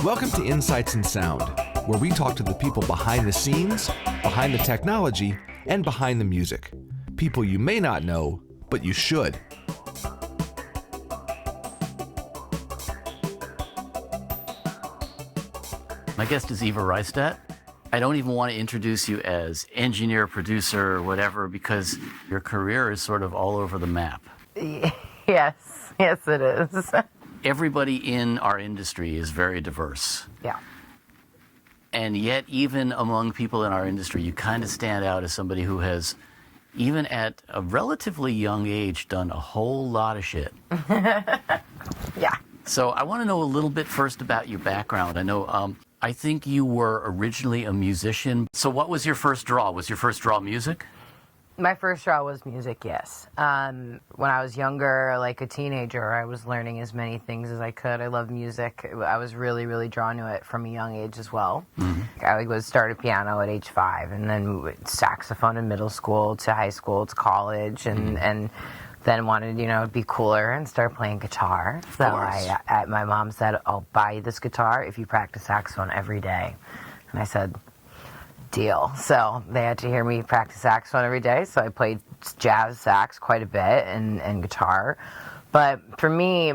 Welcome to Insights in Sound, where we talk to the people behind the scenes, behind the technology, and behind the music. People you may not know, but you should. My guest is Eva Reistad. I don't even want to introduce you as engineer, producer, or whatever, because your career is sort of all over the map. Yes, it is. Everybody in our industry is very diverse. Yeah. And yet, even among people in our industry, you kind of stand out as somebody who has, even at a relatively young age, done a whole lot of shit. Yeah. So I want to know a little bit first about your background. I know, I think you were originally a musician. So what was your first draw? Was your first draw music? My first draw was music, yes. When I was younger, like a teenager, I was learning as many things as I could. I loved music. I was really, really drawn to it from a young age as well. Mm-hmm. I started piano at age 5, and then saxophone in middle school to high school to college, and then wanted, to be cooler and start playing guitar. So my mom said, I'll buy you this guitar if you practice saxophone every day. And I said, deal. So they had to hear me practice saxophone every day, so I played jazz sax quite a bit and guitar. But for me,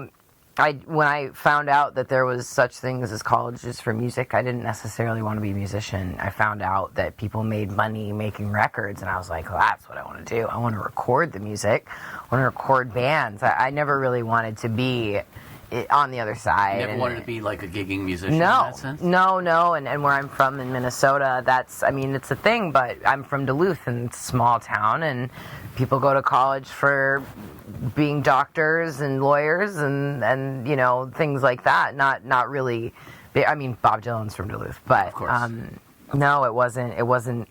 when I found out that there was such things as colleges for music, I didn't necessarily want to be a musician. I found out that people made money making records, and I was like, well, that's what I want to do. I want to record the music. I want to record bands. I never really wanted to be on the other side. You never wanted to be like a gigging musician in that sense? No. And where I'm from in Minnesota, it's a thing, but I'm from Duluth, and it's a small town, and people go to college for being doctors and lawyers and things like that. Not really. I mean, Bob Dylan's from Duluth, but of course. No, it wasn't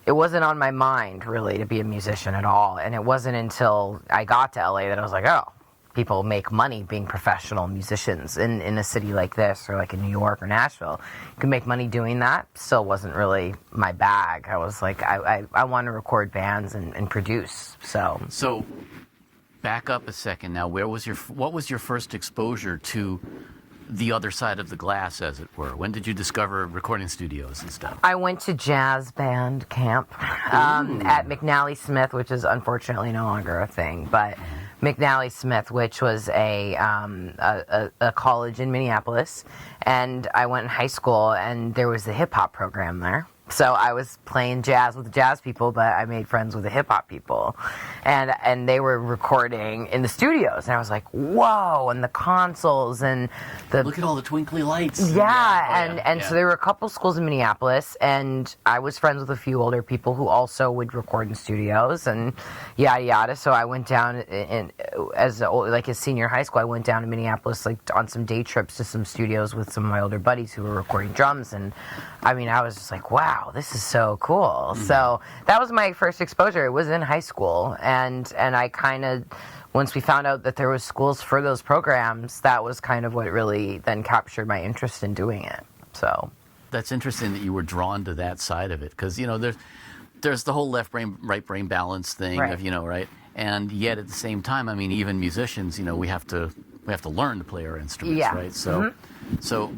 on my mind really to be a musician at all. And it wasn't until I got to LA that I was like, oh, people make money being professional musicians in a city like this, or like in New York or Nashville. You can make money doing that. Still wasn't really my bag. I was like, I want to record bands and produce. So back up a second now. What was your first exposure to the other side of the glass, as it were? When did you discover recording studios and stuff? I went to jazz band camp at McNally Smith, which is unfortunately no longer a thing, but McNally Smith, which was a college in Minneapolis, and I went in high school, and there was a hip-hop program there. So I was playing jazz with the jazz people, but I made friends with the hip-hop people. And they were recording in the studios. And I was like, whoa, and the consoles and the... Look at all the twinkly lights. Yeah. So there were a couple schools in Minneapolis, and I was friends with a few older people who also would record in studios and yada yada. So I went down, as a senior high school, I went down to Minneapolis on some day trips to some studios with some of my older buddies who were recording drums. And I mean, I was just like, wow, this is so cool. Mm-hmm. So that was my first exposure. It was in high school, and I kind of, once we found out that there was schools for those programs, that was kind of what really then captured my interest in doing it. So that's interesting that you were drawn to that side of it, because there's the whole left brain right brain balance thing, right. of right, and yet at the same time, I mean, even musicians, we have to learn to play our instruments, right? So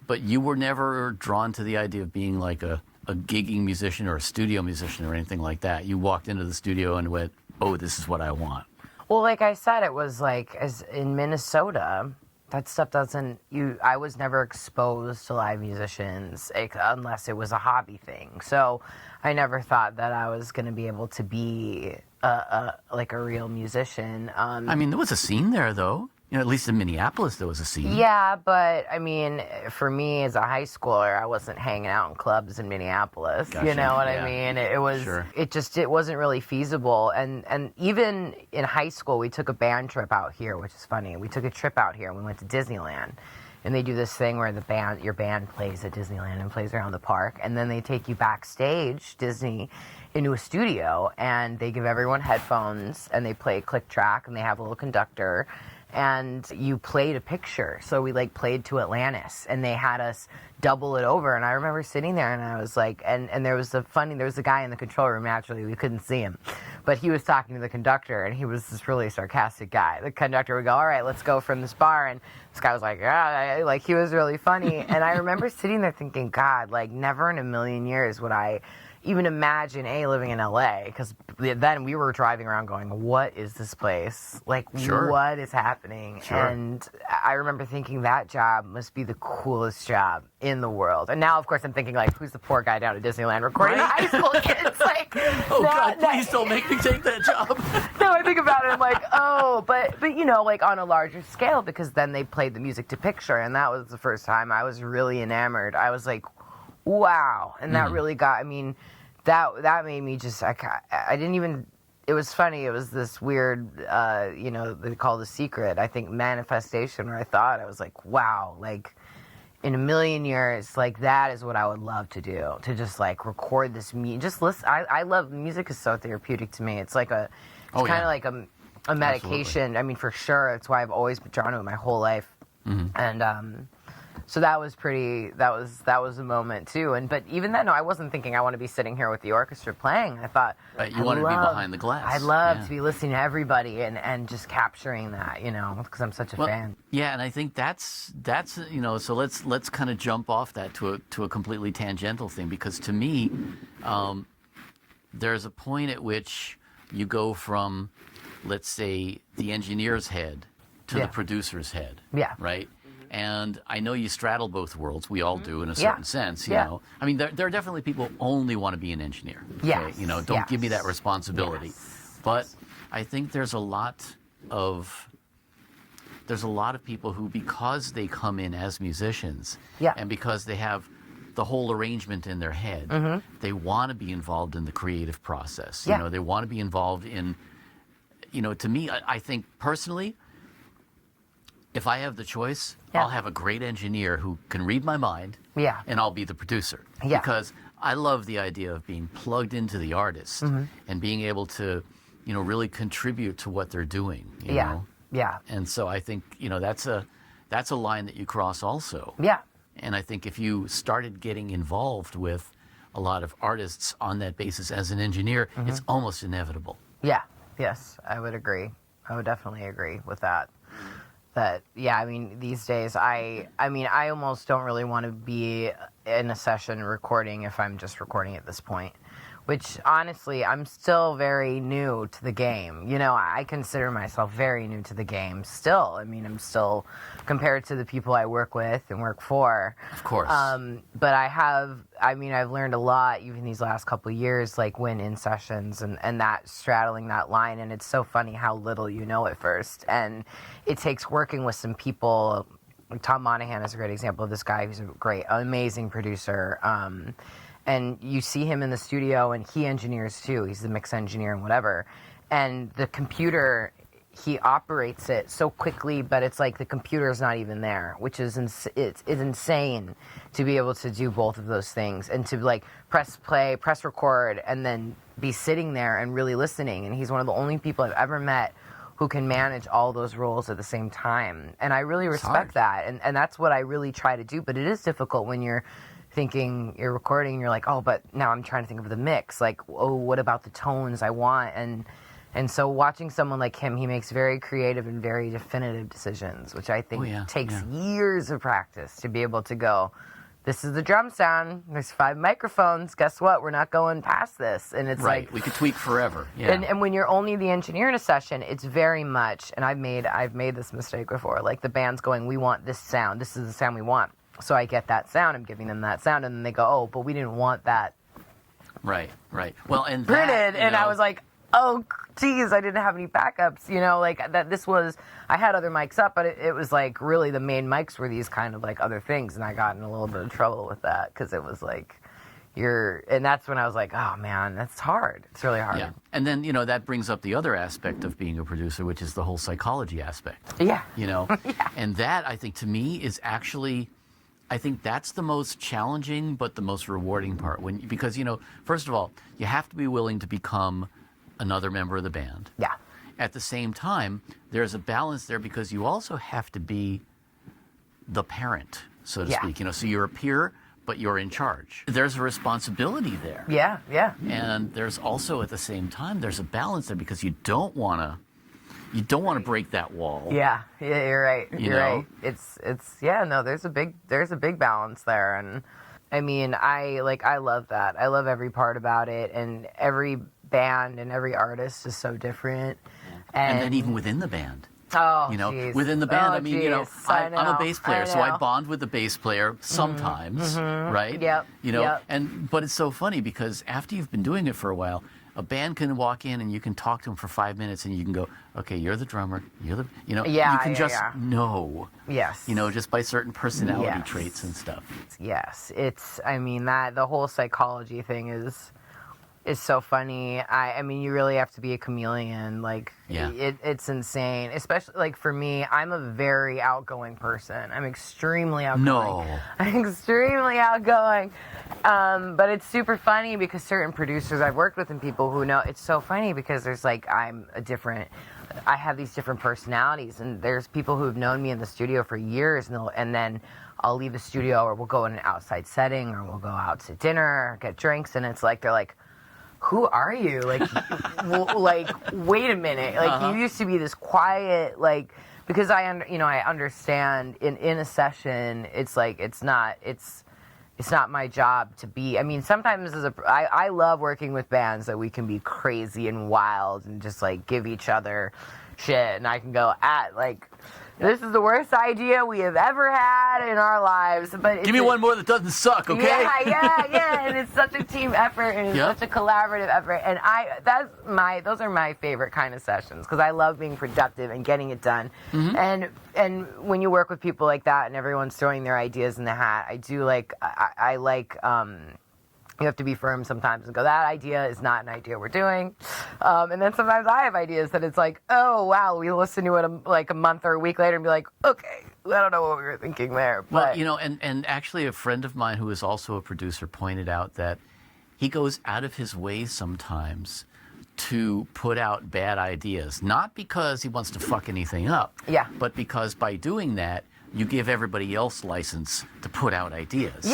but you were never drawn to the idea of being like a gigging musician or a studio musician or anything like that. You walked into the studio and went, oh, this is what I want. Well, like I said, it was like, as in Minnesota, that stuff I was never exposed to live musicians unless it was a hobby thing. So I never thought that I was going to be able to be a real musician. I mean, there was a scene there, though. At least in Minneapolis, there was a scene. Yeah, but, I mean, for me as a high schooler, I wasn't hanging out in clubs in Minneapolis. Gotcha. You know what I mean? It was, sure. It wasn't really feasible. And even in high school, we took a band trip out here, which is funny. We took a trip out here, and we went to Disneyland. And they do this thing where your band plays at Disneyland and plays around the park. And then they take you backstage, Disney, into a studio, and they give everyone headphones, and they play a click track, and they have a little conductor. And you played a picture. So we played to Atlantis, and they had us double it over. And I remember sitting there, and I was like, and there was a guy in the control room. Naturally, we couldn't see him, But he was talking to the conductor, and he was this really sarcastic guy. The conductor would go, all right, let's go from this bar. And this guy was like, yeah, like he was really funny. And I remember sitting there thinking, God, like never in a million years would I even imagine living in LA, because then we were driving around going, what is this place? Like, what is happening? And I remember thinking that job must be the coolest job in the world. And now, of course, I'm thinking, like, who's the poor guy down at Disneyland recording the high school kids? Like, God, please don't make me take that job. No, I think about it, I'm like, but you know, like on a larger scale, because then they played the music to picture, and that was the first time I was really enamored. I was like, wow. And that really got, I mean, that made me just, I didn't even, it was funny. It was this weird, you know, they call the secret, I think, manifestation, where I was like, wow, like in a million years, like that is what I would love to do, to just like record this music, just listen. I love, music is so therapeutic to me. It's like kind of like a medication. Absolutely. I mean, for sure. It's why I've always been drawn to it my whole life. And, so that was that was a moment too. But even then, no, I wasn't thinking I want to be sitting here with the orchestra playing. I thought, you wanted to be behind the glass. I'd love to be listening to everybody and just capturing that, you know, because I'm such a fan. Yeah, and I think that's you know, so let's kind of jump off that to a completely tangential thing, because to me, there's a point at which you go from, let's say, the engineer's head to the producer's head. Yeah. Right? And I know you straddle both worlds. We all do in a certain sense, you know. I mean, there are definitely people who only want to be an engineer. Okay? You know, don't give me that responsibility. But I think there's a lot of people who, because they come in as musicians, and because they have the whole arrangement in their head, they want to be involved in the creative process. You know, they want to be involved in, you know, to me, I think personally, if I have the choice, I'll have a great engineer who can read my mind, and I'll be the producer. Because I love the idea of being plugged into the artist and being able to, you know, really contribute to what they're doing. You know? And so I think, you know, that's a line that you cross also. And I think if you started getting involved with a lot of artists on that basis as an engineer, it's almost inevitable. Yes, I would agree. I would definitely agree with that. That, I mean, these days, I mean, I almost don't really want to be in a session recording if I'm just recording at this point, which, honestly, I'm still very new to the game. You know, I consider myself very new to the game still. I mean, I'm still, compared to the people I work with and work for. Of course. But I've learned a lot, even these last couple of years, like when in sessions and that straddling that line. And it's so funny how little you know at first. And it takes working with some people. Like Tom Monahan is a great example of this guy who's a great, amazing producer. And you see him in the studio, and he engineers too. He's the mix engineer and whatever. And the computer, he operates it so quickly, but it's like the computer is not even there, which is it's insane to be able to do both of those things and to like press play, press record, and then be sitting there and really listening. And he's one of the only people I've ever met who can manage all those roles at the same time. And I really respect that. And that's what I really try to do. But it is difficult when you're thinking you're recording and you're like, oh, but now I'm trying to think of the mix. Like, oh, what about the tones I want? And so watching someone like him, he makes very creative and very definitive decisions, which I think takes years of practice to be able to go, this is the drum sound. There's 5 microphones. Guess what? We're not going past this. And it's like, we could tweak forever. And when you're only the engineer in a session, it's very much, and I've made this mistake before, like the band's going, we want this sound. This is the sound we want. So I get that sound. I'm giving them that sound, and then they go, oh, but we didn't want that. Right. Well, and printed, and I was like, oh, geez, I didn't have any backups, you know, like that. I had other mics up, but it was like really the main mics were these kind of like other things, and I got in a little bit of trouble with that because it was like and that's when I was like, oh man, that's hard. It's really hard. Yeah, and then, you know, that brings up the other aspect of being a producer, which is the whole psychology aspect. Yeah. You know, and that I think to me is actually, I think that's the most challenging but the most rewarding part because, you know, first of all, you have to be willing to become another member of the band. Yeah. At the same time, there's a balance there because you also have to be the parent, so to speak. You know, so you're a peer, but you're in charge. There's a responsibility there. Yeah, yeah. And there's also at the same time there's a balance there because you don't want to break that wall. Yeah, you're right. You're know? right. There's a big balance there, and I mean, I love that. I love every part about it, and every band and every artist is so different. And then even within the band. Oh, geez. Within the band, I'm a bass player, so I bond with the bass player sometimes, right? Yep. But it's so funny because after you've been doing it for a while, a band can walk in and you can talk to them for 5 minutes and you can go, okay, you're the drummer, you can just know. Yes. Just by certain personality traits and stuff. Yes. That the whole psychology thing is so funny. I mean, you really have to be a chameleon. It's insane. Especially, for me, I'm a very outgoing person. I'm extremely outgoing. No. I'm extremely outgoing. But it's super funny because certain producers I've worked with and people who know, it's so funny because there's I have these different personalities, and there's people who have known me in the studio for years, and then I'll leave the studio, or we'll go in an outside setting, or we'll go out to dinner, or get drinks, and it's they're like, who are you? Wait a minute. You used to be this quiet, because I understand in a session, it's not my job to be. I mean, sometimes I love working with bands that we can be crazy and wild and just give each other shit, and I can go this is the worst idea we have ever had in our lives. But give me one more that doesn't suck, okay? Yeah. And it's such a team effort, and it's such a collaborative effort. And those are my favorite kind of sessions because I love being productive and getting it done. Mm-hmm. And when you work with people like that, and everyone's throwing their ideas in the hat, I do I like. You have to be firm sometimes and go, that idea is not an idea we're doing. And then sometimes I have ideas that it's oh, wow, we listen to it a month or a week later and be like, okay, I don't know what we were thinking there. But. Well, and actually a friend of mine who is also a producer pointed out that he goes out of his way sometimes to put out bad ideas, not because he wants to fuck anything up, but because by doing that, you give everybody else license to put out ideas.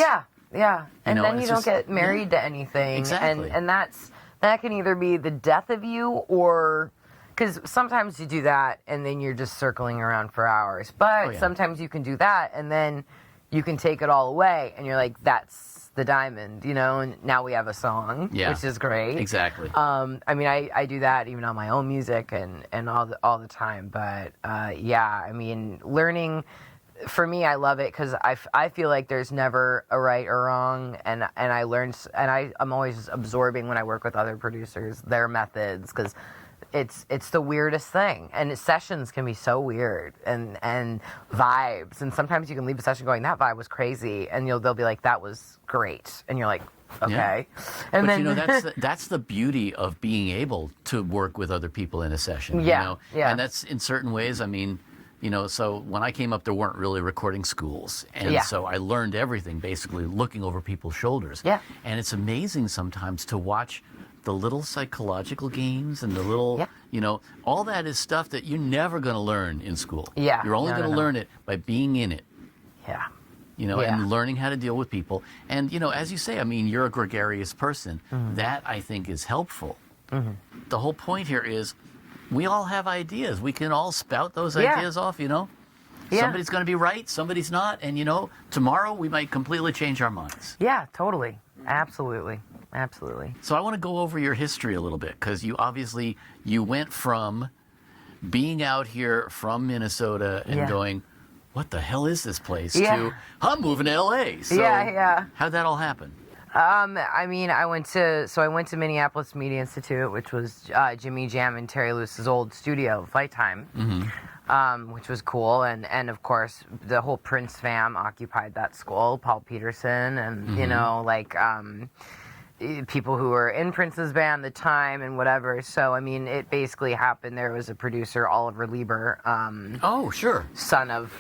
Yeah, and then you don't get married to anything. Exactly. And that can either be the death of you, or because sometimes you do that and then you're just circling around for hours. But sometimes you can do that and then you can take it all away and you're like, that's the diamond, and now we have a song, which is great. Exactly. I do that even on my own music and all the time. But learning. For me, I love it because I feel like there's never a right or wrong, and I learn, and I'm always absorbing when I work with other producers their methods because it's the weirdest thing, and sessions can be so weird and vibes, and sometimes you can leave a session going, that vibe was crazy, and they'll be like, that was great, and you're like, okay. And that's the beauty of being able to work with other people in a session. And that's in certain ways. I mean. So when I came up, there weren't really recording schools. And so I learned everything, basically looking over people's shoulders. Yeah. And it's amazing sometimes to watch the little psychological games and the little, all that is stuff that you're never going to learn in school. Yeah. You're only going to learn it by being in it. Yeah. And learning how to deal with people. And, as you say, I mean, you're a gregarious person. Mm-hmm. That, I think, is helpful. Mm-hmm. The whole point here is, we all have ideas. We can all spout those ideas off, Yeah. Somebody's going to be right, somebody's not, and, tomorrow we might completely change our minds. Yeah, totally. Absolutely. So I want to go over your history a little bit, because you went from being out here from Minnesota and going, what the hell is this place, to, I'm moving to L.A. So how'd that all happen? I went to Minneapolis Media Institute, which was Jimmy Jam and Terry Lewis's old studio, Flight Time, which was cool. And of course, the whole Prince fam occupied that school, Paul Peterson, and, people who were in Prince's band at the time and whatever. So, it basically happened. There was a producer, Oliver Lieber. Oh, sure. Son of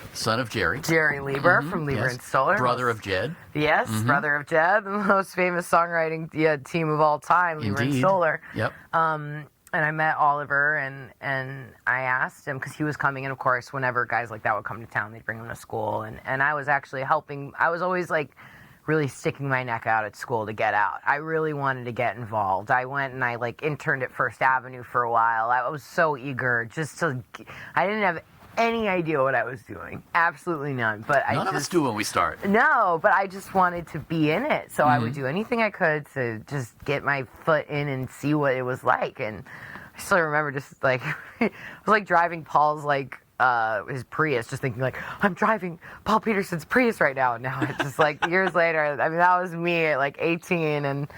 Jerry. Jerry Lieber from Lieber and Stoller. Brother of Jed. Yes, brother of Jed, the most famous songwriting team of all time, Lieber and Stoller. Yep. And I met Oliver, and I asked him, because he was coming in, of course, whenever guys like that would come to town, they'd bring him to school. And I was actually helping. I was always really sticking my neck out at school to get out. I really wanted to get involved. I went and I like interned at First Avenue for a while. I was so eager I didn't have any idea what I was doing. Absolutely none. But none of us do when we start. No, but I just wanted to be in it. So I would do anything I could to just get my foot in and see what it was like. And I still remember just like, it was like driving Paul's like, his Prius, just thinking like, I'm driving Paul Peterson's Prius right now. And now it's just like years later, I mean, that was me at like 18. And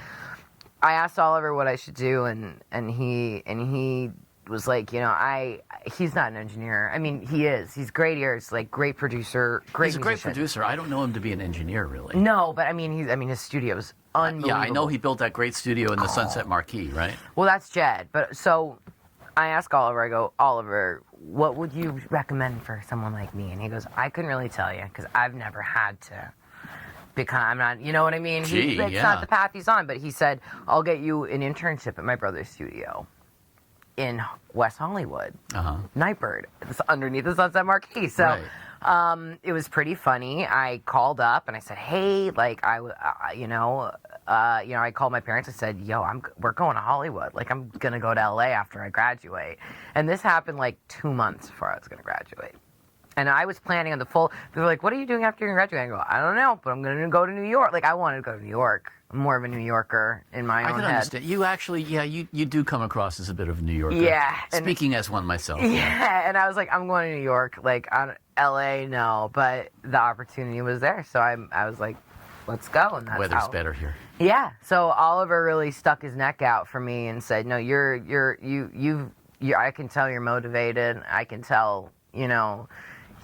I asked Oliver what I should do. And he was like, you know, he's not an engineer. I mean, he is. He's great ears, like great producer, great He's a musician. great producer. I don't know him to be an engineer, really. No, but I mean, his studio's unbelievable. Yeah, I know he built that great studio in the Sunset Marquee, right? Well, that's Jed. But so I asked Oliver, I go, Oliver, what would you recommend for someone like me? And he goes, I couldn't really tell you because I've never had to become, I'm not, you know what I mean? It's not the path he's on, but he said, I'll get you an internship at my brother's studio in West Hollywood, Nightbird, it's underneath the Sunset Marquee. So it was pretty funny. I called up and I said, hey, like I called my parents. I said, we're going to Hollywood. Like I'm going to go to LA after I graduate. And this happened like 2 months before I was going to graduate. And I was planning on the full, they were like, what are you doing after you graduate? I go, I don't know, but I'm going to go to New York. Like I wanted to go to New York. I'm more of a New Yorker in my own head. I can understand. You actually, you do come across as a bit of a New Yorker. Yeah. Speaking as one myself. Yeah, and I was like, I'm going to New York. Like, on LA, no. But the opportunity was there. So I was like, let's go. And that's Weather's better here. Yeah. So Oliver really stuck his neck out for me and said, no, I can tell you're motivated. I can tell, you know.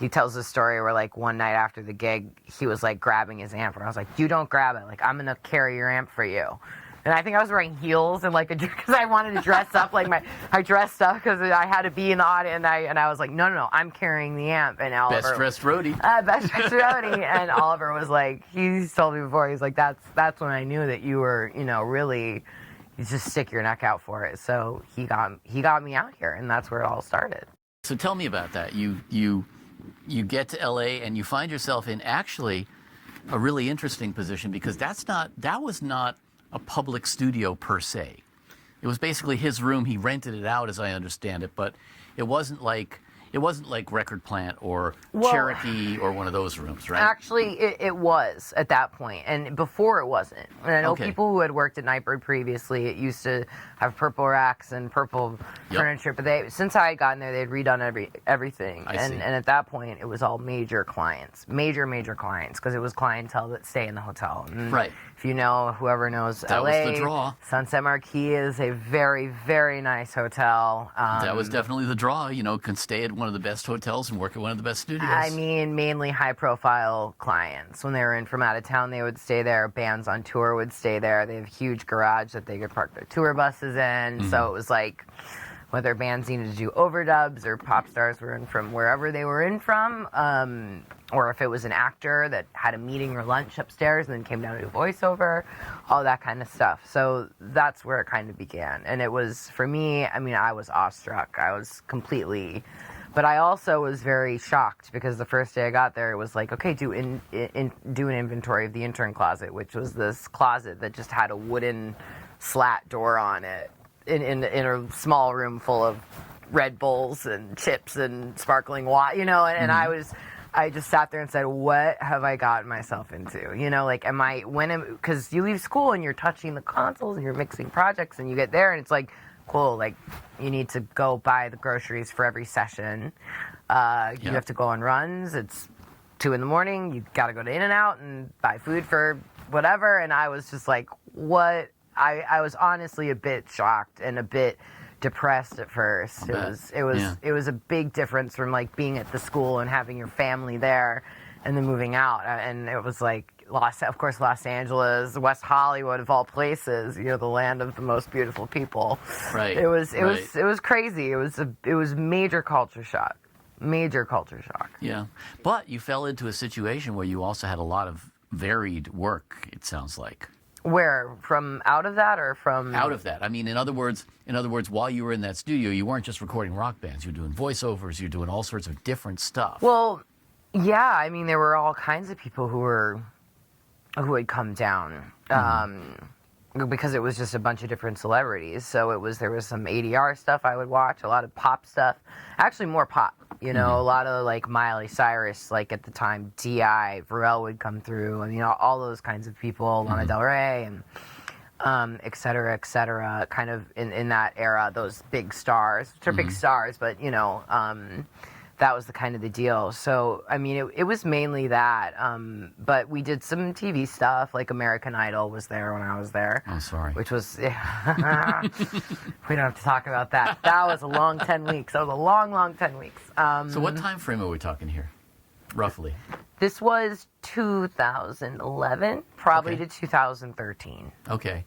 He tells a story where, like, one night after the gig, he was, like, grabbing his amp. And I was like, you don't grab it. Like, I'm going to carry your amp for you. And I think I was wearing heels and, like, because I wanted to dress up. I dressed up because I had to be in the audience. And I was like, no, I'm carrying the amp. And Oliver. Best dressed roadie. Best dressed roadie. And Oliver was like, he's told me before, he's like, that's when I knew that you were, you know, really, you just stick your neck out for it. So he got me out here. And that's where it all started. So tell me about that. You get to LA and you find yourself in actually a really interesting position because that was not a public studio per se. It was basically his room. He rented it out, as I understand it, but it wasn't like Record Plant or Cherokee or one of those rooms, right? Actually, it was at that point, and before it wasn't. And I know people who had worked at Nightbird previously, it used to have purple racks and purple furniture, but since I had gotten there, they'd redone everything. And at that point, it was all major clients, major clients, because it was clientele that stay in the hotel. And right. If you know, whoever knows that LA, was the draw. Sunset Marquee is a very, very nice hotel. That was definitely the draw. You know, can stay at one of the best hotels and work at one of the best studios. I mean, mainly high-profile clients. When they were in from out of town, they would stay there. Bands on tour would stay there. They have a huge garage that they could park their tour buses in. So it was like, whether bands needed to do overdubs or pop stars were in from wherever they were in from, or if it was an actor that had a meeting or lunch upstairs and then came down to do voiceover, all that kind of stuff. So that's where it kind of began. And it was, for me, I mean, I was awestruck. I was completely... But I also was very shocked because the first day I got there, it was like, okay, do an inventory of the intern closet, which was this closet that just had a wooden slat door on it in a small room full of Red Bulls and chips and sparkling water, you know, and I just sat there and said, what have I gotten myself into? You know, like, because you leave school and you're touching the consoles and you're mixing projects and you get there and it's like, cool, like, you need to go buy the groceries for every session. You have to go on runs. It's 2 a.m. You got to go to In-N-Out and buy food for whatever. And I was just like, what? I was honestly a bit shocked and a bit depressed at first. It was a big difference from like being at the school and having your family there and then moving out. And it was like, Los Angeles, West Hollywood of all places, you know, the land of the most beautiful people. Right. It was crazy. It was major culture shock. Major culture shock. Yeah. But you fell into a situation where you also had a lot of varied work, it sounds like. Where? From out of that or from... Out of that. I mean, in other words, while you were in that studio, you weren't just recording rock bands. You were doing voiceovers. You were doing all sorts of different stuff. Well, yeah. I mean, there were all kinds of people who were who would come down. Because it was just a bunch of different celebrities. So there was some ADR stuff I would watch, a lot of pop stuff. Actually more pop, a lot of like Miley Cyrus, like at the time, T.I., Pharrell would come through, and all those kinds of people, Lana Del Rey, and et cetera, kind of in that era, those big stars, which are big stars, but that was the kind of the deal. So, I mean, it was mainly that. But we did some TV stuff, like American Idol was there when I was there. Oh, sorry. Which was, we don't have to talk about that. That was a long 10 weeks. That was a long, long 10 weeks. So what time frame are we talking here, roughly? This was 2011, probably to 2013. Okay.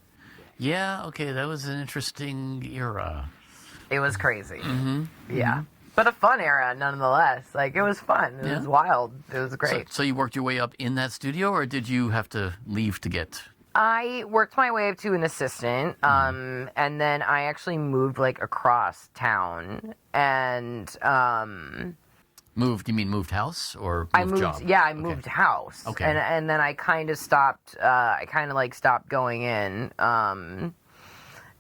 Yeah, okay, that was an interesting era. It was crazy. Yeah. But a fun era, nonetheless. Like, it was fun. It was wild. It was great. So you worked your way up in that studio, or did you have to leave to get... I worked my way up to an assistant, and then I actually moved, like, across town, and... Moved? You mean moved house, or moved job? Yeah, I moved house. Okay. And then I kind of stopped, stopped going in,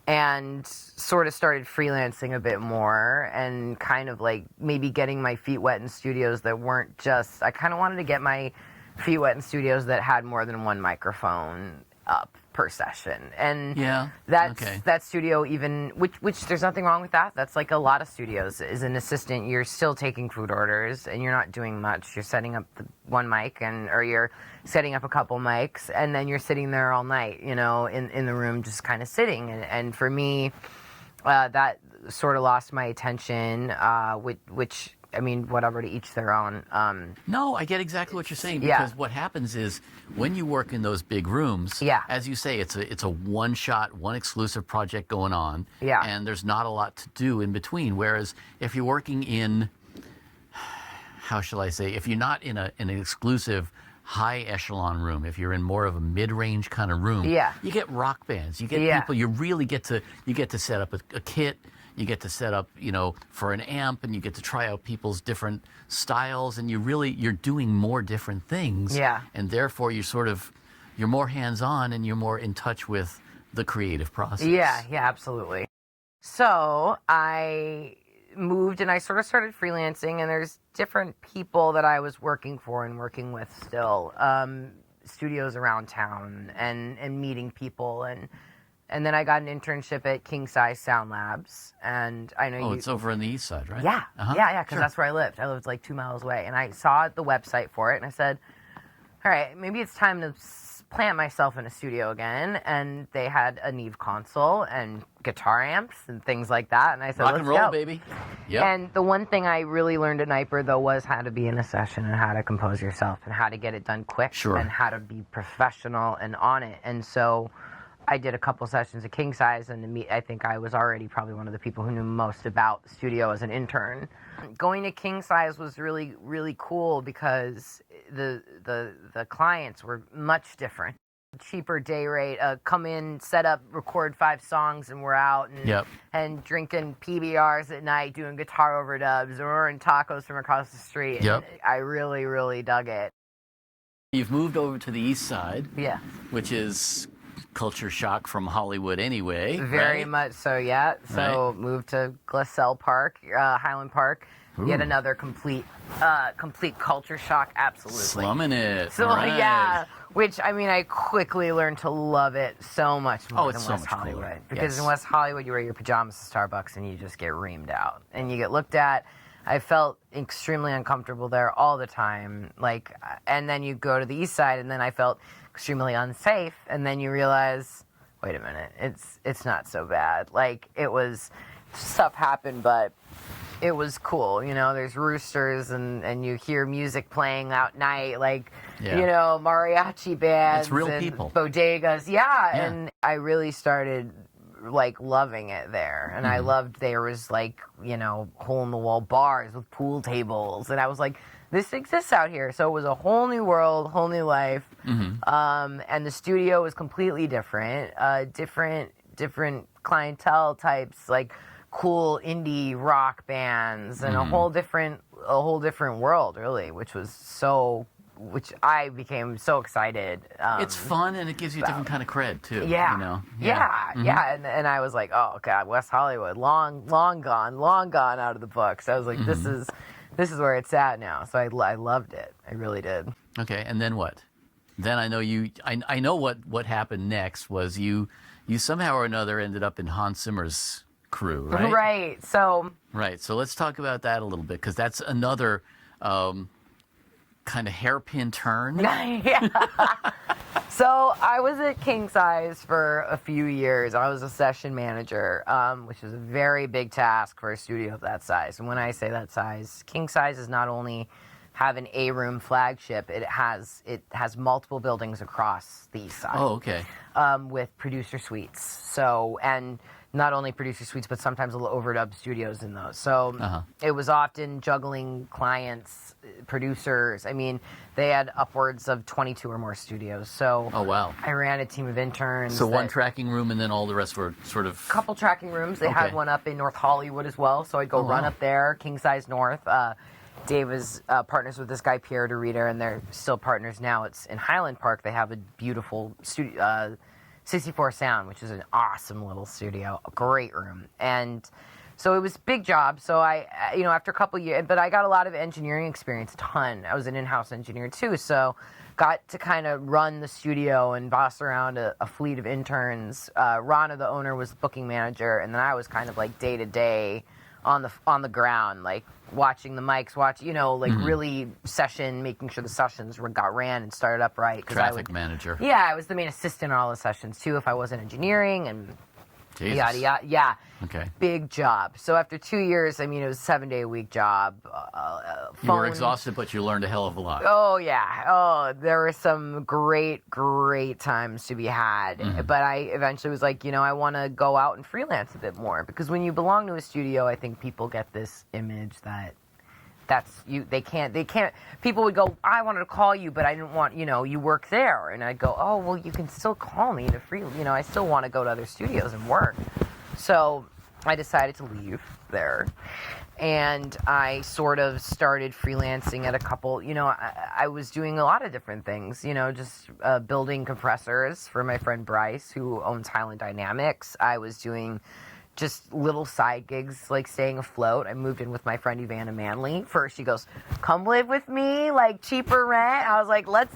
and sort of started freelancing a bit more and kind of like maybe getting my feet wet in studios that weren't just, I kind of wanted to get my feet wet in studios that had more than one microphone up per session. And that studio even, which there's nothing wrong with that. That's like a lot of studios. As an assistant, you're still taking food orders and you're not doing much. You're setting up the one mic or you're setting up a couple mics, and then you're sitting there all night, in the room just kind of sitting. And for me, that sort of lost my attention, which I mean, whatever, to each their own. No, I get exactly what you're saying, because what happens is when you work in those big rooms, as you say, it's a one-shot, one exclusive project going on, and there's not a lot to do in between. Whereas if you're working in, how shall I say, if you're not in an exclusive high echelon room, if you're in more of a mid-range kind of room, you get rock bands, you get people, you really get to set up a kit. You get to set up, for an amp, and you get to try out people's different styles, and you're doing more different things. Yeah. And therefore, you're more hands-on, and you're more in touch with the creative process. Yeah, absolutely. So I moved, and I sort of started freelancing, and there's different people that I was working for and working with still, studios around town, and meeting people, and then I got an internship at King Size Sound Labs, and I know it's over on the east side, right? Yeah, because that's where I lived. I lived like 2 miles away, and I saw the website for it, and I said, all right, maybe it's time to plant myself in a studio again. And they had a Neve console and guitar amps and things like that, and I said, rock let's and roll, go. baby. Yep. And the one thing I really learned at Niper, though, was how to be in a session and how to compose yourself and how to get it done quick and how to be professional and on it. And so I did a couple sessions at King Size, and I think I was already probably one of the people who knew most about the studio as an intern. Going to King Size was really, really cool because the clients were much different. Cheaper day rate, come in, set up, record 5 songs, and we're out, and drinking PBRs at night, doing guitar overdubs, or ordering tacos from across the street. And I really, really dug it. You've moved over to the east side, which is culture shock from Hollywood anyway. Very much so, So moved to Glassell Park, Highland Park. Ooh. Yet another complete culture shock, absolutely. Slumming it. So, which, I mean, I quickly learned to love it so much more than West Hollywood. Cooler. Because in West Hollywood, you wear your pajamas to Starbucks and you just get reamed out. And you get looked at. I felt extremely uncomfortable there all the time. And then you go to the east side, and then I felt extremely unsafe. And then you realize, wait a minute, it's not so bad. Stuff happened, but it was cool. There's roosters, and you hear music playing out night, mariachi bands. It's real and people. Bodegas. And I really started loving it there. And I loved there was hole-in-the-wall bars with pool tables. And I was like, this exists out here. So it was a whole new world, whole new life. And the studio was completely different. Different clientele types, cool indie rock bands, and a whole different world, really, which was so which I became so excited. It's fun, and it gives you a different kind of cred too. Yeah, you know? Yeah. And I was like, oh God, West Hollywood, long gone out of the books. I was like, this is where it's at now. So I loved it. I really did. Okay, and then what? Then I know I know what happened next was you somehow or another ended up in Hans Zimmer's crew, right? Right. So let's talk about that a little bit, because that's another kind of hairpin turn. Yeah. So I was at King Size for a few years. I was a session manager, which is a very big task for a studio of that size. And when I say that size, King Size is not only have an A-room flagship, it has multiple buildings across the east side. Oh, okay. With producer suites. So, and not only producer suites, but sometimes little overdub studios in those. So it was often juggling clients, producers. I mean, they had upwards of 22 or more studios. So oh, wow. I ran a team of interns. So one tracking room, and then all the rest were sort of... Couple tracking rooms. They had one up in North Hollywood as well. So I'd go run up there, King Size North. Dave was partners with this guy, Pierre DeRita, and they're still partners now. It's in Highland Park. They have a beautiful studio, 64 Sound, which is an awesome little studio, a great room. And so it was a big job. So I after a couple of years, but I got a lot of engineering experience, a ton. I was an in-house engineer too. So got to kind of run the studio and boss around a fleet of interns. Rana, the owner, was the booking manager. And then I was kind of like day to day on the ground, like watching the mics, really making sure the sessions got ran and started up right. Traffic manager. Yeah, I was the main assistant on all the sessions too if I wasn't engineering and Jesus. yada yada. Yeah. Okay. Big job. So after 2 years, it was a 7-day-a-week job. You were exhausted, but you learned a hell of a lot. Oh, yeah. Oh, there were some great, great times to be had. But I eventually was like, I want to go out and freelance a bit more. Because when you belong to a studio, I think people get this image that that's you. They can't. People would go, I wanted to call you, but I didn't want, you work there. And I'd go, oh, well, you can still call me to I still want to go to other studios and work. So I decided to leave there. And I sort of started freelancing at a couple, I was doing a lot of different things, just building compressors for my friend Bryce, who owns Highland Dynamics. I was doing just little side gigs, like staying afloat. I moved in with my friend Ivana Manley. First, she goes, "Come live with me, like cheaper rent." I was like, let's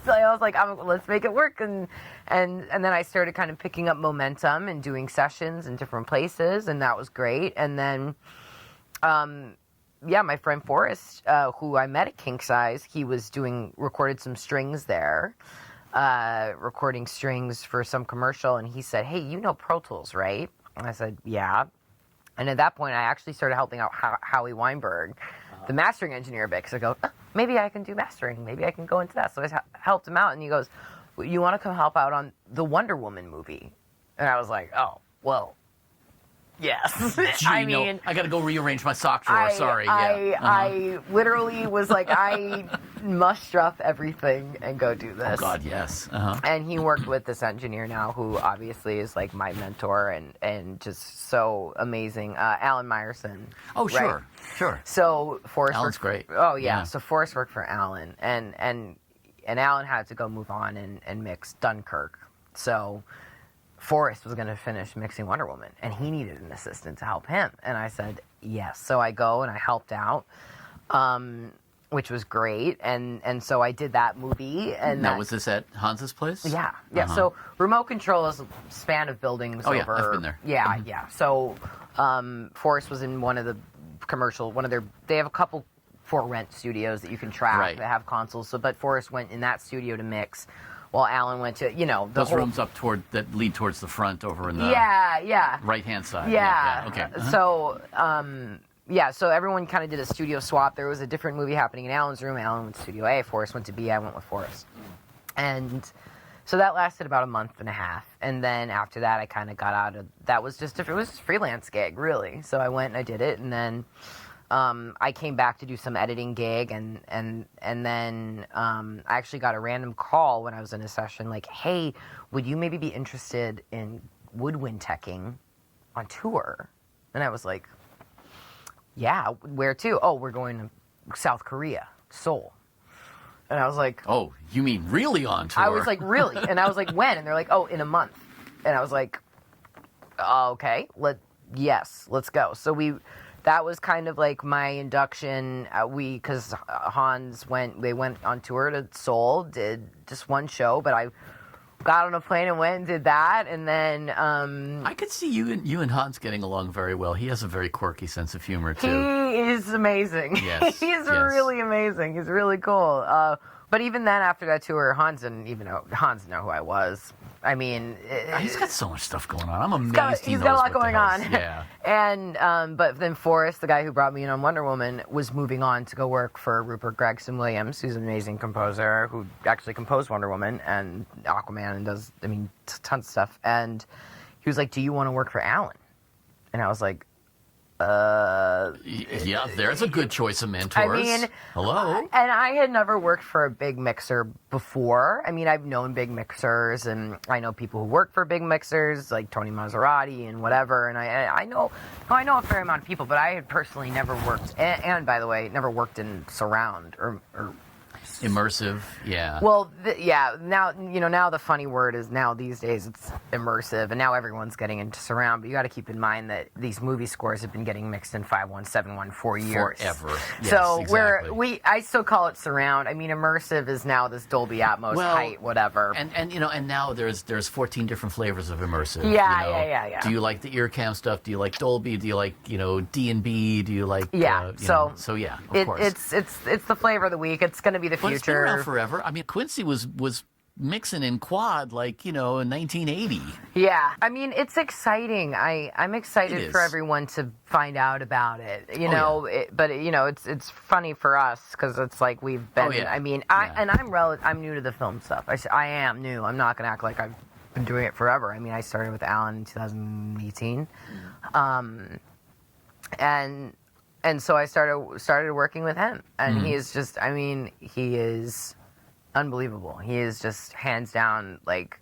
make it work. And then I started kind of picking up momentum and doing sessions in different places, and that was great. And then, my friend Forrest, who I met at King Size, he was recorded some strings there, recording strings for some commercial, and he said, "Hey, you know Pro Tools, right?" And I said, yeah. And at that point, I actually started helping out Howie Weinberg, the mastering engineer, a bit. Because I go, maybe I can do mastering. Maybe I can go into that. So I helped him out. And he goes, well, you want to come help out on the Wonder Woman movie? And I was like, oh, well, yes. Gee, I got to go rearrange my sock drawer. Sorry. I literally was like, I must drop everything and go do this. Oh, God, yes. And he worked with this engineer now who obviously is like my mentor and just so amazing. Alan Meyerson. Oh, sure. Right? Sure. So Forrest Alan's great. Oh, yeah. So Forrest worked for Alan. And Alan had to go move on and mix Dunkirk. So Forrest was going to finish mixing Wonder Woman, and he needed an assistant to help him. And I said, yes. So I go and I helped out, which was great. And so I did that movie. And now, was this at Hans's place? Yeah. Yeah. So remote control is a span of buildings over. Yeah, I've been there. Yeah, yeah. So Forrest was in one of the they have a couple for rent studios that you can track. Right. That have consoles. But Forrest went in that studio to mix, while Alan went to, those rooms up that lead towards the front over in the right-hand side. Yeah. Okay. So, so everyone kind of did a studio swap. There was a different movie happening in Alan's room. Alan went to Studio A, Forrest went to B, I went with Forrest. And so that lasted about a month and a half. And then after that, I kind of got out of, it was just a freelance gig, really. So I went and I did it, and then I came back to do some editing gig, and then I actually got a random call when I was in a session, like, hey, would you maybe be interested in woodwind teching on tour? And I was like, yeah, where to? Oh, we're going to South Korea, Seoul. And I was like, oh, you mean really on tour? I was like, really? And I was like, when? And they're like, oh, in a month. And I was like, okay, yes, let's go. So that was kind of like my induction. Because Hans they went on tour to Seoul, did just one show, but I got on a plane and went and did that, and then I could see you and Hans getting along very well. He has a very quirky sense of humor too. He is amazing. Yes, he's really amazing. He's really cool. But even then, after that tour, Hans didn't know who I was. I mean, he's got so much stuff going on. I'm amazed. He's got a lot going on. Yeah. And but then Forrest, the guy who brought me in on Wonder Woman, was moving on to go work for Rupert Gregson Williams, who's an amazing composer who actually composed Wonder Woman and Aquaman and does, tons of stuff. And he was like, "Do you want to work for Alan?" And I was like, yeah, there's a good choice of mentors. I mean, hello. And I had never worked for a big mixer before. I mean, I've known big mixers, and I know people who work for big mixers, like Tony Maserati and whatever. And I know a fair amount of people, but I had personally never worked. And by the way, never worked in surround or immersive. Yeah. Well, now the funny word is now these days it's immersive, and now everyone's getting into surround. But you got to keep in mind that these movie scores have been getting mixed in 5.1, 7.1 for years. Forever. Yes, so exactly. I still call it surround. I mean, immersive is now this Dolby Atmos height, whatever. And now there's 14 different flavors of immersive. Yeah. Do you like the ear cam stuff? Do you like Dolby? Do you like D&B? Do you like So yeah, of course. It's the flavor of the week. It's going to be the But future. it's been around forever. I mean, Quincy was mixing in quad in 1980. Yeah, I mean, it's exciting. I'm excited for everyone to find out about it. It's funny for us because it's like we've been. Oh, yeah. I mean, I'm new to the film stuff. I am new. I'm not going to act like I've been doing it forever. I mean, I started with Alan in 2018, and so I started working with him, and he is just. I mean, he is unbelievable. He is just hands down, like,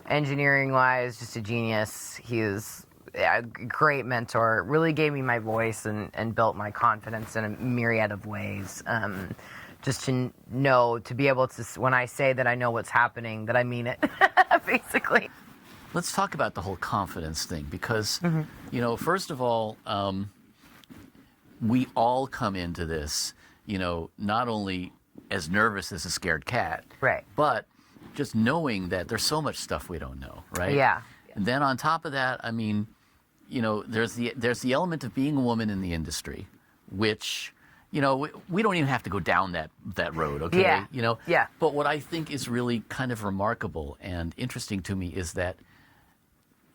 engineering wise, just a genius. He is a great mentor. Really gave me my voice and built my confidence in a myriad of ways. Just to know, to be able to, when I say that I know what's happening, that I mean it, basically. Let's talk about the whole confidence thing because, first of all, we all come into this, not only as nervous as a scared cat, right? But just knowing that there's so much stuff we don't know, right? Yeah. And then on top of that, I mean, there's the element of being a woman in the industry, which, we don't even have to go down that road, okay? Yeah. Yeah. But what I think is really kind of remarkable and interesting to me is that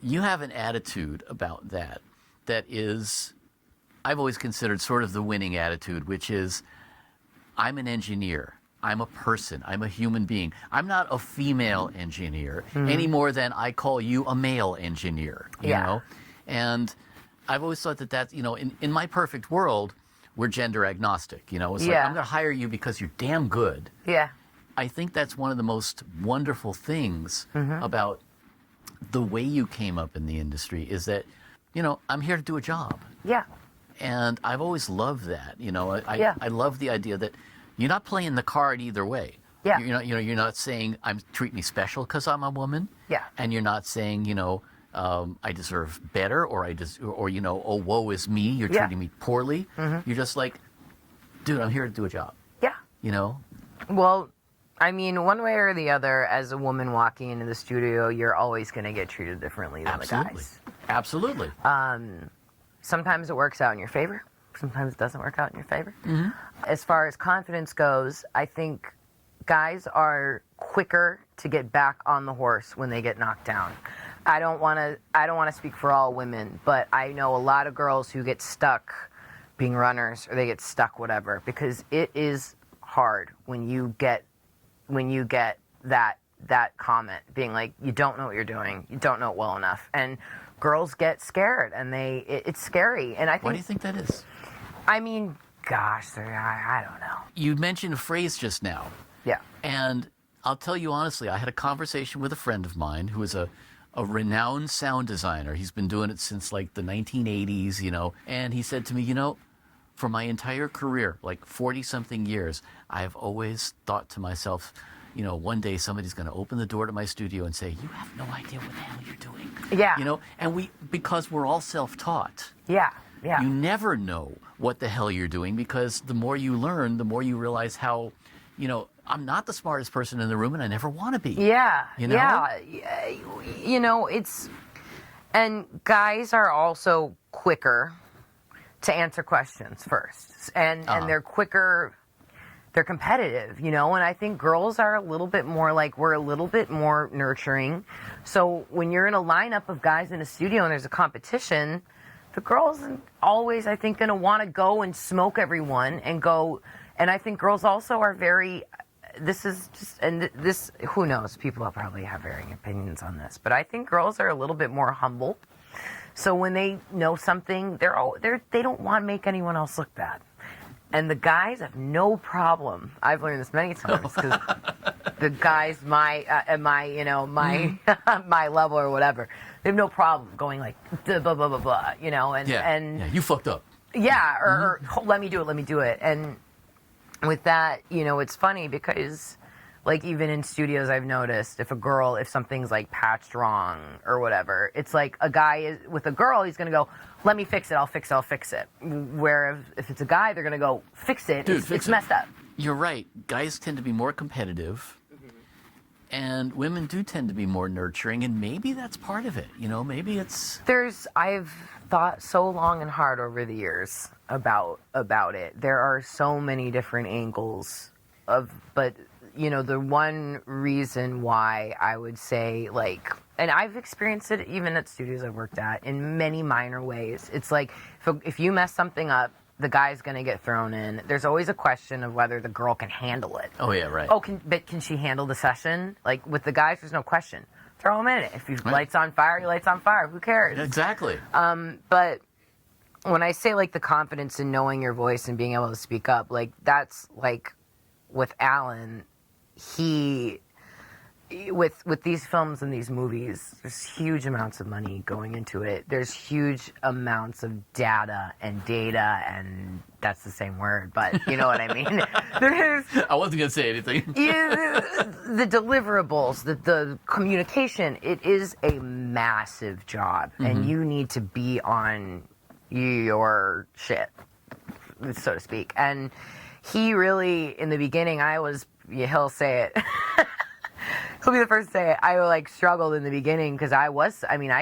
you have an attitude about that is, I've always considered sort of the winning attitude, which is, I'm an engineer. I'm a person. I'm a human being. I'm not a female engineer any more than I call you a male engineer, you know? And I've always thought that's, in my perfect world, we're gender agnostic, It's like, I'm going to hire you because you're damn good. Yeah. I think that's one of the most wonderful things about the way you came up in the industry is that, I'm here to do a job. Yeah. And I've always loved that. I love the idea that you're not playing the card either way. Yeah. You're not saying treat me special because I'm a woman. Yeah. And you're not saying I deserve better or oh woe is me. You're treating me poorly. You're just like, dude, I'm here to do a job. Yeah. Well, I mean, one way or the other, as a woman walking into the studio, you're always going to get treated differently than the guys. Absolutely. Sometimes it works out in your favor. Sometimes it doesn't work out in your favor. As far as confidence goes, I think guys are quicker to get back on the horse when they get knocked down. I don't want to speak for all women, but I know a lot of girls who get stuck being runners or they get stuck whatever because it is hard when you get that comment being like, you don't know what you're doing, you don't know it well enough, and girls get scared, and it's scary. And I think. Why do you think that is? I mean, gosh, I don't know. You mentioned a phrase just now. Yeah. And I'll tell you honestly, I had a conversation with a friend of mine who is a renowned sound designer. He's been doing it since like the 1980s, and he said to me, for my entire career, like 40-something years, I've always thought to myself, one day somebody's going to open the door to my studio and say, "You have no idea what the hell you're doing." Yeah. And because we're all self-taught. Yeah. Yeah. You never know what the hell you're doing, because the more you learn, the more you realize how, I'm not the smartest person in the room, and I never want to be. Yeah. Yeah. And guys are also quicker to answer questions first. And they're quicker, they're competitive, and I think girls are a little bit more we're a little bit more nurturing. So when you're in a lineup of guys in a studio and there's a competition, the girls always, I think, going to want to go and smoke everyone and go. And I think girls also are very, who knows, people probably have varying opinions on this, but I think girls are a little bit more humble. So when they know something, they don't want to make anyone else look bad. And the guys have no problem. I've learned this many times, because the guys my level or whatever, they have no problem going like blah blah blah blah, and you fucked up. Yeah, or let me do it. And with that, it's funny because, even in studios, I've noticed if something's patched wrong or whatever, it's like a guy with a girl, he's gonna go, "Let me fix it. I'll fix it." Where if it's a guy, they're gonna go, "Fix it. Dude, it's messed up." You're right. Guys tend to be more competitive, and women do tend to be more nurturing, and maybe that's part of it. Maybe it's. I've thought so long and hard over the years about it. There are so many different angles but the one reason why I would say, and I've experienced it even at studios I've worked at in many minor ways. It's like, if you mess something up, the guy's going to get thrown in. There's always a question of whether the girl can handle it. Oh, yeah, right. But can she handle the session? With the guys, there's no question. Throw him in it. If he lights on fire, he lights on fire. Who cares? Exactly. But when I say, the confidence in knowing your voice and being able to speak up, that's, with Alan, with these films and these movies, there's huge amounts of money going into it. There's huge amounts of data, and that's the same word, but you know what I mean? I wasn't going to say anything. The deliverables, the communication, it is a massive job, and you need to be on your shit, so to speak. And he really, in the beginning, he'll say it. He'll be the first to say it. I struggled in the beginning because I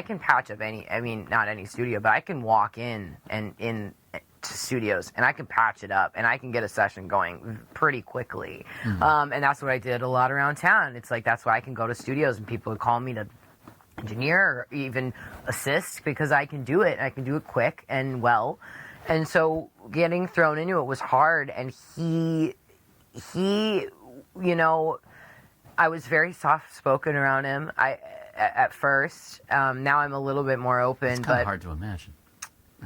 can patch up not any studio, but I can walk in to studios and I can patch it up and I can get a session going pretty quickly. And that's what I did a lot around town. It's that's why I can go to studios and people would call me to engineer or even assist because I can do it. I can do it quick and well. And so getting thrown into it was hard. And he I was very soft-spoken around him. At first. Now I'm a little bit more open. It's kind of hard to imagine.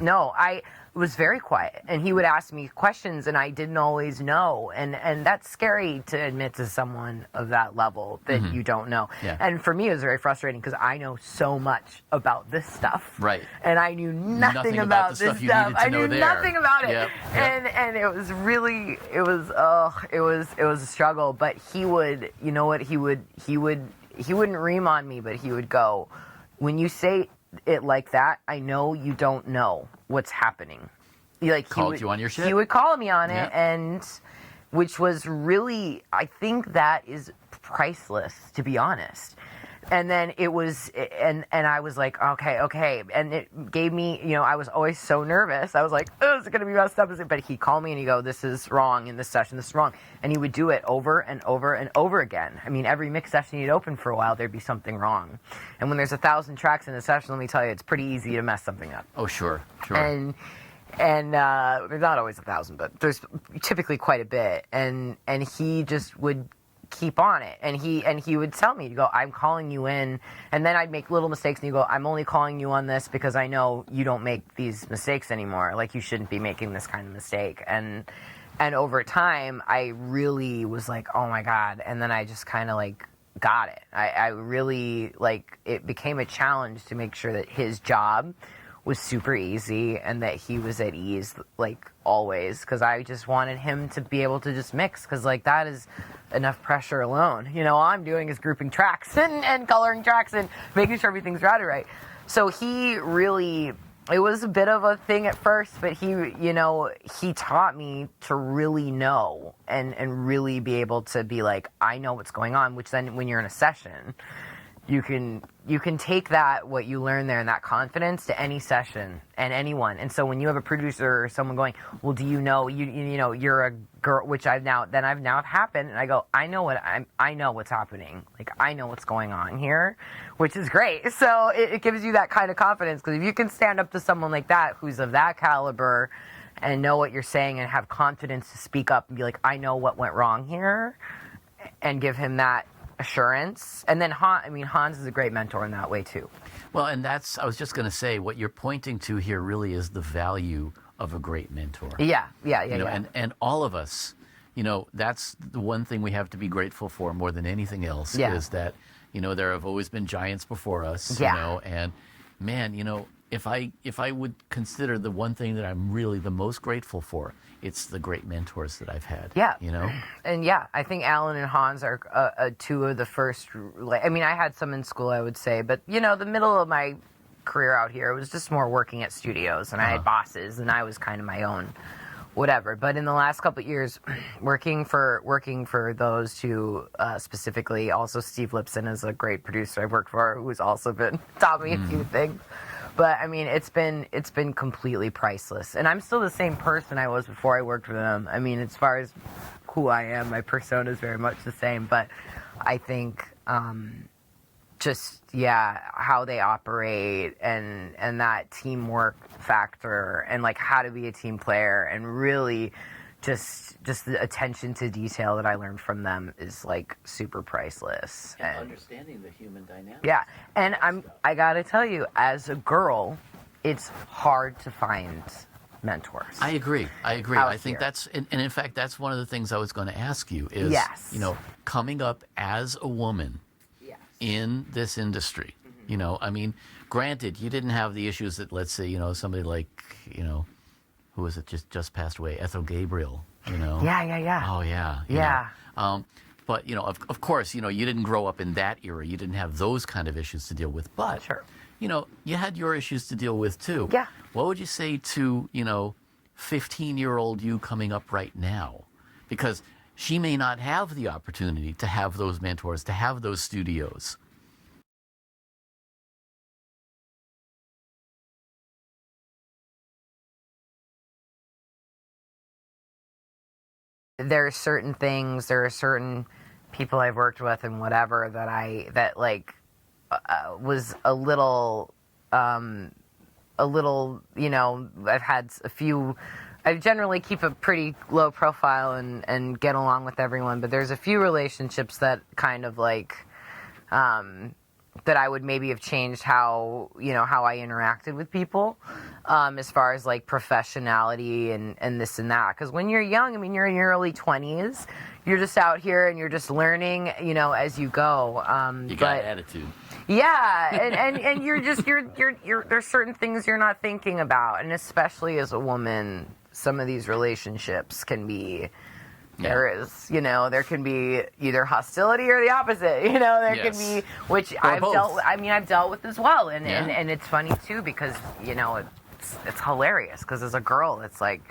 No, I was very quiet, and he would ask me questions, and I didn't always know, and that's scary to admit to someone of that level that you don't know. Yeah. And for me, it was very frustrating because I know so much about this stuff, right? And I knew nothing about this stuff. I knew nothing about it, yep. And it was really, it was a struggle. But he would, he wouldn't ream on me, but he would go, "When you say it like that, I know you don't know what's happening." Called you on your shit? He would call me on it, and which was really, I think that is priceless, to be honest. And then it was, and I was like, okay. And it gave me, I was always so nervous. I was like, oh, is it going to be messed up? But he'd call me and he'd go, "This is wrong in this session, this is wrong." And he would do it over and over and over again. I mean, every mix session he'd open for a while, there'd be something wrong. And when there's 1,000 tracks in a session, let me tell you, it's pretty easy to mess something up. Oh, sure. And there's not always 1,000, but there's typically quite a bit. And he just would keep on it, and he would tell me to go, "I'm calling you in," and then I'd make little mistakes, and he'd go, "I'm only calling you on this because I know you don't make these mistakes anymore. You shouldn't be making this kind of mistake." And over time, I really was like, "Oh my God!" And then I just kind of got it. I really it became a challenge to make sure that his job was super easy and that he was at ease, like, always, because I just wanted him to be able to just mix, because, like, that is enough pressure alone. You know, all I'm doing is grouping tracks and coloring tracks and making sure everything's routed right. So he really, it was a bit of a thing at first, but he, you know, he taught me to really know and really be able to be like, I know what's going on, which then when you're in a session, you can take that, what you learn there, and that confidence to any session and anyone. And so when you have a producer or someone going, well, do you know, you know, you're a girl, which I've now happened, and I go, I know what's happening. Like, I know what's going on here, which is great. So it gives you that kind of confidence, because if you can stand up to someone like that, who's of that caliber, and know what you're saying and have confidence to speak up and be like, I know what went wrong here, and give him that assurance. And then Hans is a great mentor in that way too. Well, and I was just going to say, what you're pointing to here really is the value of a great mentor. Yeah. And all of us, you know, that's the one thing we have to be grateful for more than anything else, is that, you know, there have always been giants before us, you know, and man, you know, if I would consider the one thing that I'm really the most grateful for, it's the great mentors that I've had. Yeah. You know? And I think Alan and Hans are two of the first, I mean, I had some in school, I would say, but, you know, the middle of my career out here, it was just more working at studios, and I had bosses, and I was kind of my own whatever. But in the last couple of years, working for those two, specifically, also Steve Lipson is a great producer I've worked for, who's also taught me a few things. But I mean, it's been completely priceless, and I'm still the same person I was before I worked with them. I mean, as far as who I am, my persona is very much the same. But I think how they operate and that teamwork factor, and like how to be a team player, and really just the attention to detail that I learned from them is like super priceless. And understanding the human dynamics. Yeah, and I gotta tell you, as a girl, it's hard to find mentors. I agree. I think that's, and in fact, that's one of the things I was going to ask you is, you know, coming up as a woman in this industry, you know, I mean, granted, you didn't have the issues that, let's say, you know, somebody like, you know, who was it just passed away? Ethel Gabriel, you know? Yeah. Oh, yeah. Yeah. But, you know, of course, you know, you didn't grow up in that era. You didn't have those kind of issues to deal with. But, you know, you had your issues to deal with, too. Yeah. What would you say to, you know, 15-year-old you coming up right now? Because she may not have the opportunity to have those mentors, to have those studios. There are certain people I've worked with and whatever that was a little, you know, I've had a few. I generally keep a pretty low profile and get along with everyone, but there's a few relationships that kind of like, that I would maybe have changed how I interacted with people, as far as like professionality and this and that. Because when you're young, I mean, you're in your early 20s, you're just out here and you're just learning, you know, as you go. You got attitude. Yeah, and you're there's certain things you're not thinking about, and especially as a woman, some of these relationships can be. There can be either hostility or the opposite. You know, there can be, which I've dealt with as well, and it's funny too, because you know it's hilarious, because as a girl, it's like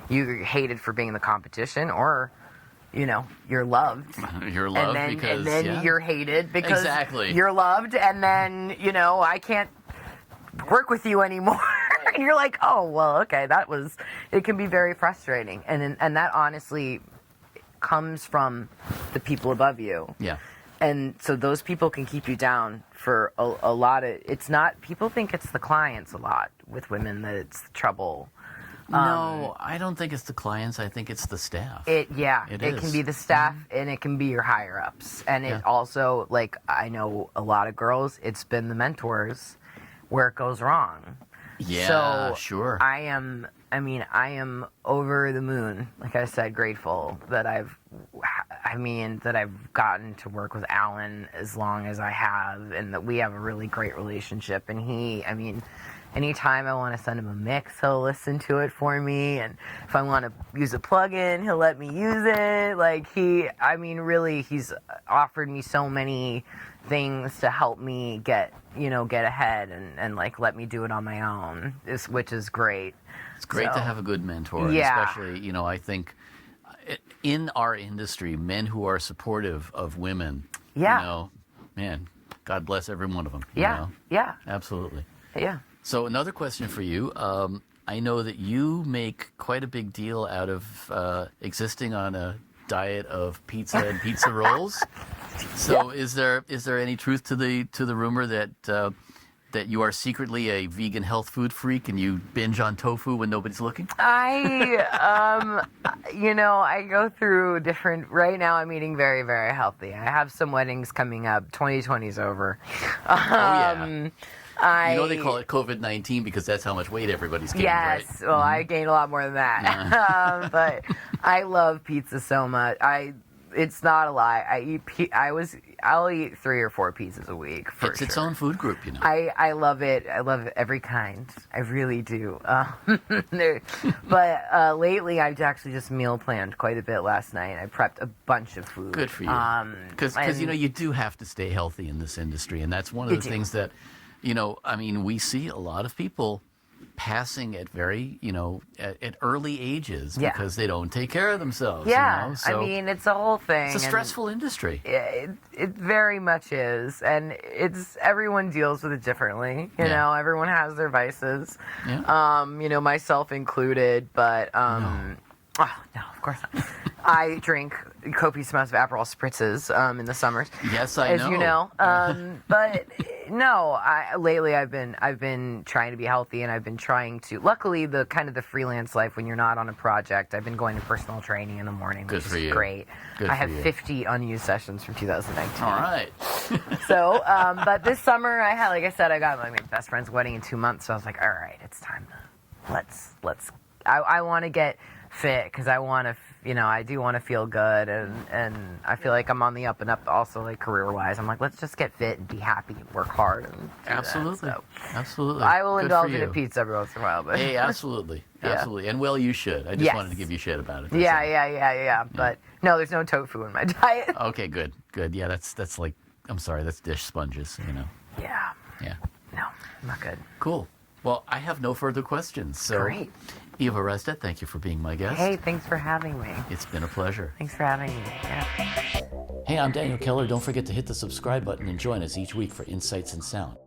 you're hated for being in the competition, or you know, you're loved. You're loved, and because then you're hated because you're loved, and then you know I can't work with you anymore. And you're like, oh well, okay, it can be very frustrating, and that honestly comes from the people above you. Yeah. And so those people can keep you down for a lot of, it's not, people think it's the clients a lot with women that it's trouble. No, I don't think it's the clients. I think it's the staff. It can be the staff, and it can be your higher ups. And it also, like, I know a lot of girls, it's been the mentors where it goes wrong. Yeah, so sure. I am over the moon, like I said, grateful that I I mean, that I've gotten to work with Alan as long as I have, and that we have a really great relationship. And I mean, anytime I want to send him a mix, he'll listen to it for me. And if I want to use a plugin, he'll let me use it. Like, really, he's offered me so many things to help me get ahead and like let me do it on my own, which is great. It's great to have a good mentor, yeah. Especially, I think in our industry, men who are supportive of women, man, God bless every one of them. Yeah, yeah. Absolutely. Yeah. So another question for you. I know that you make quite a big deal out of existing on a diet of pizza and pizza rolls. So is there any truth to the rumor that you are secretly a vegan health food freak and you binge on tofu when nobody's looking? I go through different. Right now, I'm eating very, very healthy. I have some weddings coming up. 2020's over. They call it COVID-19 because that's how much weight everybody's gained, yes, right? Well, I gained a lot more than that. But I love pizza so much. It's not a lie. I'll eat 3 or 4 pizzas a week. It's its own food group, I love it. I love every kind. I really do. But lately, I've actually just meal planned quite a bit last night. I prepped a bunch of food. Good for you. Because you do have to stay healthy in this industry, and that's one of the things that, we see a lot of people passing at very, at early ages because they don't take care of themselves. Yeah, So it's a whole thing. It's a stressful industry. It very much is, and everyone deals with it differently. Everyone has their vices. Yeah. Myself included. But no, of course not. I drink copious amounts of Aperol spritzes in the summers. Yes, I know. As you know. But no, lately I've been trying to be healthy, and I've been trying to. Luckily, the freelance life when you're not on a project, I've been going to personal training in the morning, which is great. I have 50 unused sessions from 2019. All right. So, but this summer I got my best friend's wedding in 2 months, so I was like, all right, it's time to let's. I want to get fit because I want to. I do want to feel good, and I feel like I'm on the up and up also, like, career-wise. I'm like, let's just get fit and be happy and work hard. And absolutely. So, absolutely. I will indulge in a pizza every once in a while. But hey, absolutely. Absolutely. And, well, you should. I just wanted to give you shit about it. Yeah. But, no, there's no tofu in my diet. Okay, good. Yeah, that's like, I'm sorry, that's dish sponges, Yeah. Yeah. No, not good. Cool. Well, I have no further questions. So, great. Eva Reistad, thank you for being my guest. Hey, thanks for having me. It's been a pleasure. Thanks for having me. Yeah. Hey, I'm Daniel Keller. Don't forget to hit the subscribe button and join us each week for Insights in Sound.